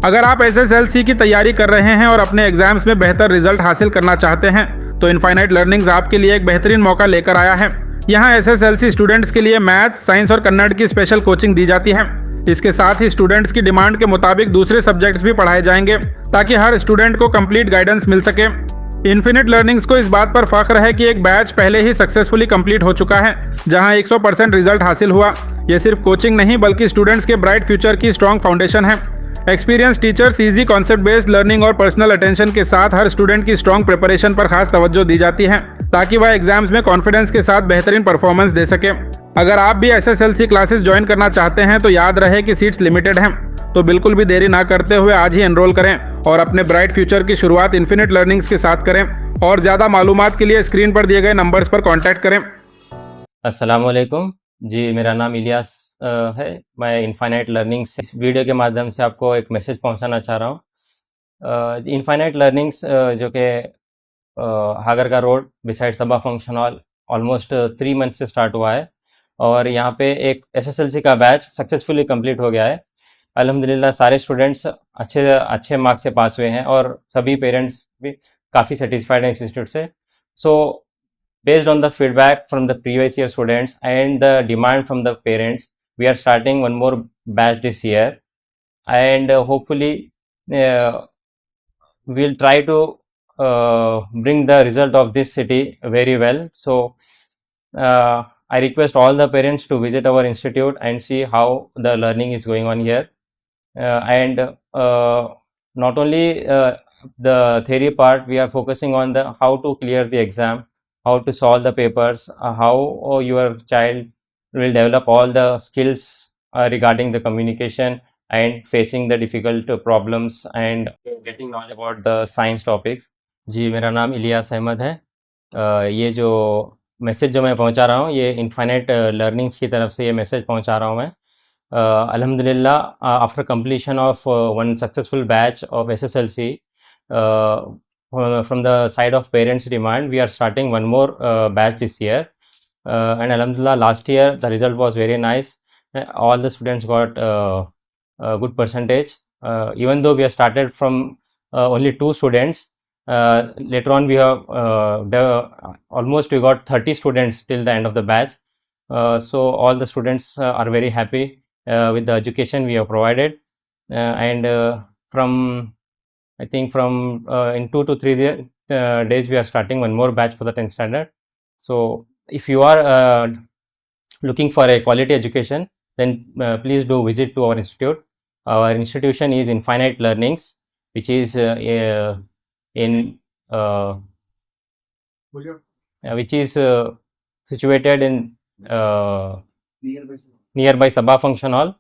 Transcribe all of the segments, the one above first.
अगर आप एसएसएलसी की तैयारी कर रहे हैं और अपने एग्जाम्स में बेहतर रिजल्ट हासिल करना चाहते हैं तो इनफाइनाइट लर्निंग्स आपके लिए एक बेहतरीन मौका लेकर आया है। यहाँ एसएसएलसी स्टूडेंट्स के लिए मैथ्स, साइंस और कन्नड़ की स्पेशल कोचिंग दी जाती है। इसके साथ ही स्टूडेंट्स की डिमांड के मुताबिक दूसरे सब्जेक्ट्स भी पढ़ाए जाएंगे ताकि हर स्टूडेंट को कंप्लीट गाइडेंस मिल सके। इनफिनिट लर्निंग्स को इस बात पर फख्र है कि एक बैच पहले ही सक्सेसफुली कंप्लीट हो चुका है जहां 100% रिजल्ट हासिल हुआ। ये सिर्फ कोचिंग नहीं बल्कि स्टूडेंट्स के ब्राइट फ्यूचर की स्ट्रॉन्ग फाउंडेशन है। Experience teachers, easy concept based learning और पर्सनल अटेंशन के साथ हर स्टूडेंट की स्ट्रॉन्ग प्रिपरेशन पर खास तवज्जो दी जाती है ताकि वह एग्जाम्स में कॉन्फिडेंस के साथ बेहतरीन परफॉर्मेंस दे सके। अगर आप भी एसएसएलसी क्लासेस ज्वाइन करना चाहते हैं तो याद रहे कि सीट्स लिमिटेड हैं, तो बिल्कुल भी देरी ना करते हुए आज ही एनरोल करें और अपने ब्राइट फ्यूचर की शुरुआत इनफिनिट लर्निंग्स के साथ करें। और ज़्यादा मालूमात के लिए स्क्रीन पर दिए गए नंबर्स पर कॉन्टैक्ट करें। अस्सलाम वालेकुम जी, मेरा नाम इलियास है। मैं इनफाइनाइट लर्निंग्स इस वीडियो के माध्यम से आपको एक मैसेज पहुंचाना चाह रहा हूँ। इनफाइनाइट लर्निंग्स जो कि हागर का रोड बिसाइड सबा फंक्शन हॉल ऑलमोस्ट 3 मंथ से स्टार्ट हुआ है और यहाँ पे एक एसएसएलसी का बैच सक्सेसफुली कंप्लीट हो गया है। अल्हम्दुलिल्लाह सारे स्टूडेंट्स अच्छे मार्क्स से पास हुए हैं और सभी पेरेंट्स भी काफ़ी सेटिस्फाइड हैं इस इंस्टीट्यूट से। सो based on the feedback from the previous year students and the demand from the parents, we are starting one more batch this year, and hopefully we'll try to bring the result of this city very well. So I request all the parents to visit our institute and see how the learning is going on here, and not only the theory part, we are focusing on the how to clear the exam, how to solve the papers, how your child will develop all the skills regarding the communication and facing the difficult problems and getting knowledge about the science topics. जी, मेरा नाम इलियास अहमद है। ये जो message जो मैं पहुंचा रहा हूँ ये इनफाइनाइट लर्निंग्स की तरफ से ये मैसेज पहुंचा रहा हूँ मैं। अल्हम्दुलिल्लाह after completion of one successful batch of SSLC, from the side of parents demand, we are starting one more batch this year, and alhamdulillah last year the result was very nice. All the students got a good percentage, even though we have started from only 2 students. Later on we have almost we got 30 students till the end of the batch. So all the students are very happy with the education we have provided, and from I think from in 2 to 3 days we are starting one more batch for the 10th standard. So if you are looking for a quality education, then please do visit to our institute. Our institution is Infinite Learnings, which is situated in nearby Sabha Function Hall,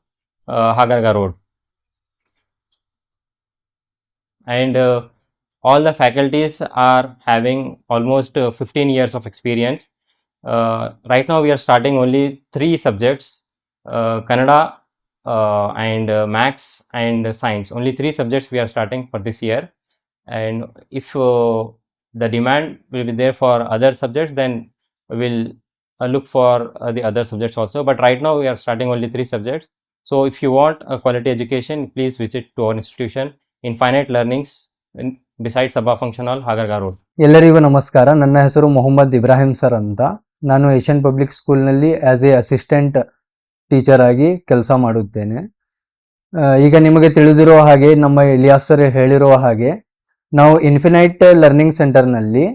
Hagarga Road. And all the faculties are having almost 15 years of experience. Right now we are starting only 3 subjects, Kannada and Maths and Science. Only 3 subjects we are starting for this year, and if the demand will be there for other subjects, then we will look for the other subjects also, but right now we are starting only 3 subjects. So if you want a quality education, please visit to our institution, Infinite Learnings, beside Sabha Function Hall, Hagarga Road. ಎಲ್ಲರಿಗೂ ನಮಸ್ಕಾರ. ನನ್ನ ಹೆಸರು Mohammed Ibrahim sir ಅಂತ. ನಾನು Asian public ಸ್ಕೂಲ್ನಲ್ಲಿ as A assistant teacher ಆಗಿ ಕೆಲಸ ಮಾಡುತ್ತೇನೆ. ಈಗ ನಿಮಗೆ ತಿಳಿದಿರುವ ಹಾಗೆ, ನಮ್ಮ ಇಲಿಯಾಸ್ ಸರ್ ಹೇಳಿರುವ ಹಾಗೆ, ನಾವು ಇನ್ಫಿನೈಟ್ ಲರ್ನಿಂಗ್ ಸೆಂಟರ್ನಲ್ಲಿ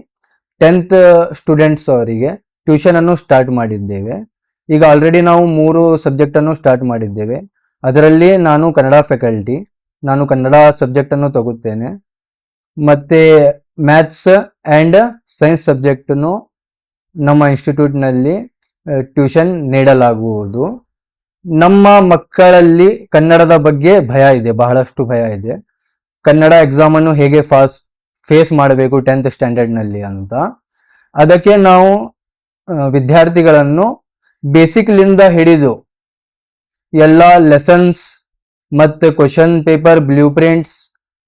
10th ಸ್ಟೂಡೆಂಟ್ಸ್ ಅವರಿಗೆ ಟ್ಯೂಷನ್ ಅನ್ನು ಸ್ಟಾರ್ಟ್ ಮಾಡಿದ್ದೇವೆ. ಈಗ ಆಲ್ರೆಡಿ ನಾವು 3 ಸಬ್ಜೆಕ್ಟ್ ಅನ್ನು ಸ್ಟಾರ್ಟ್ ಮಾಡಿದ್ದೇವೆ. ಅದರಲ್ಲಿ ನಾನು ಕನ್ನಡ ಫ್ಯಾಕಲ್ಟಿ, ನಾನು ಕನ್ನಡ ಸಬ್ಜೆಕ್ಟ್ ಅನ್ನು ತಗುತ್ತೇನೆ. ಮತ್ತೆ ಮ್ಯಾಥ್ಸ್ ಆ್ಯಂಡ್ ಸೈನ್ಸ್ ಸಬ್ಜೆಕ್ಟನ್ನು ನಮ್ಮ ಇನ್ಸ್ಟಿಟ್ಯೂಟ್ನಲ್ಲಿ ಟ್ಯೂಷನ್ ನೀಡಲಾಗುವುದು. ನಮ್ಮ ಮಕ್ಕಳಲ್ಲಿ ಕನ್ನಡದ ಬಗ್ಗೆ ಭಯ ಇದೆ, ಬಹಳಷ್ಟು ಭಯ ಇದೆ. ಕನ್ನಡ ಎಕ್ಸಾಮನ್ನು ಹೇಗೆ ಫೇಸ್ ಮಾಡಬೇಕು 10th ಸ್ಟ್ಯಾಂಡರ್ಡ್ನಲ್ಲಿ ಅಂತ. ಅದಕ್ಕೆ ನಾವು ವಿದ್ಯಾರ್ಥಿಗಳನ್ನು ಬೇಸಿಕ್ಲಿಂದ ಹಿಡಿದು ಎಲ್ಲ ಲೆಸನ್ಸ್ ಮತ್ತು question paper, blue prints,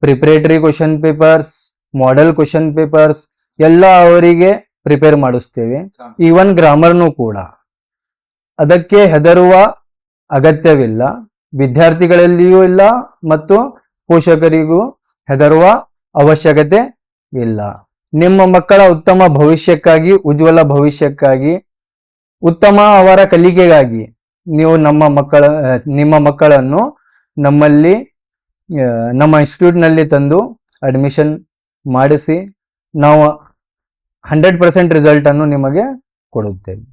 preparatory question papers, model question papers ಎಲ್ಲ ಅವರಿಗೆ ಪ್ರಿಪೇರ್ ಮಾಡಿಸ್ತೇವೆ. ಈವನ್ ಗ್ರಾಮರ್ನು ಕೂಡ. ಅದಕ್ಕೆ ಹೆದರುವ ಅಗತ್ಯವಿಲ್ಲ, ವಿದ್ಯಾರ್ಥಿಗಳಲ್ಲಿಯೂ ಇಲ್ಲ ಮತ್ತು ಪೋಷಕರಿಗೂ ಹೆದರುವ ಅವಶ್ಯಕತೆ ಇಲ್ಲ. ನಿಮ್ಮ ಮಕ್ಕಳ ಉತ್ತಮ ಭವಿಷ್ಯಕ್ಕಾಗಿ, ಉಜ್ವಲ ಭವಿಷ್ಯಕ್ಕಾಗಿ, ಉತ್ತಮ ಅವರ ಕಲಿಕೆಗಾಗಿ ನೀವು ನಿಮ್ಮ ಮಕ್ಕಳನ್ನು ನಮ್ಮ ಇನ್ಸ್ಟಿಟ್ಯೂಟ್ನಲ್ಲಿ ತಂದು ಅಡ್ಮಿಷನ್ ಮಾಡಿಸಿ ನಾವು 100% ರಿಸಲ್ಟ್ ಅನ್ನು ನಿಮಗೆ ಕೊಡುತ್ತೇವೆ.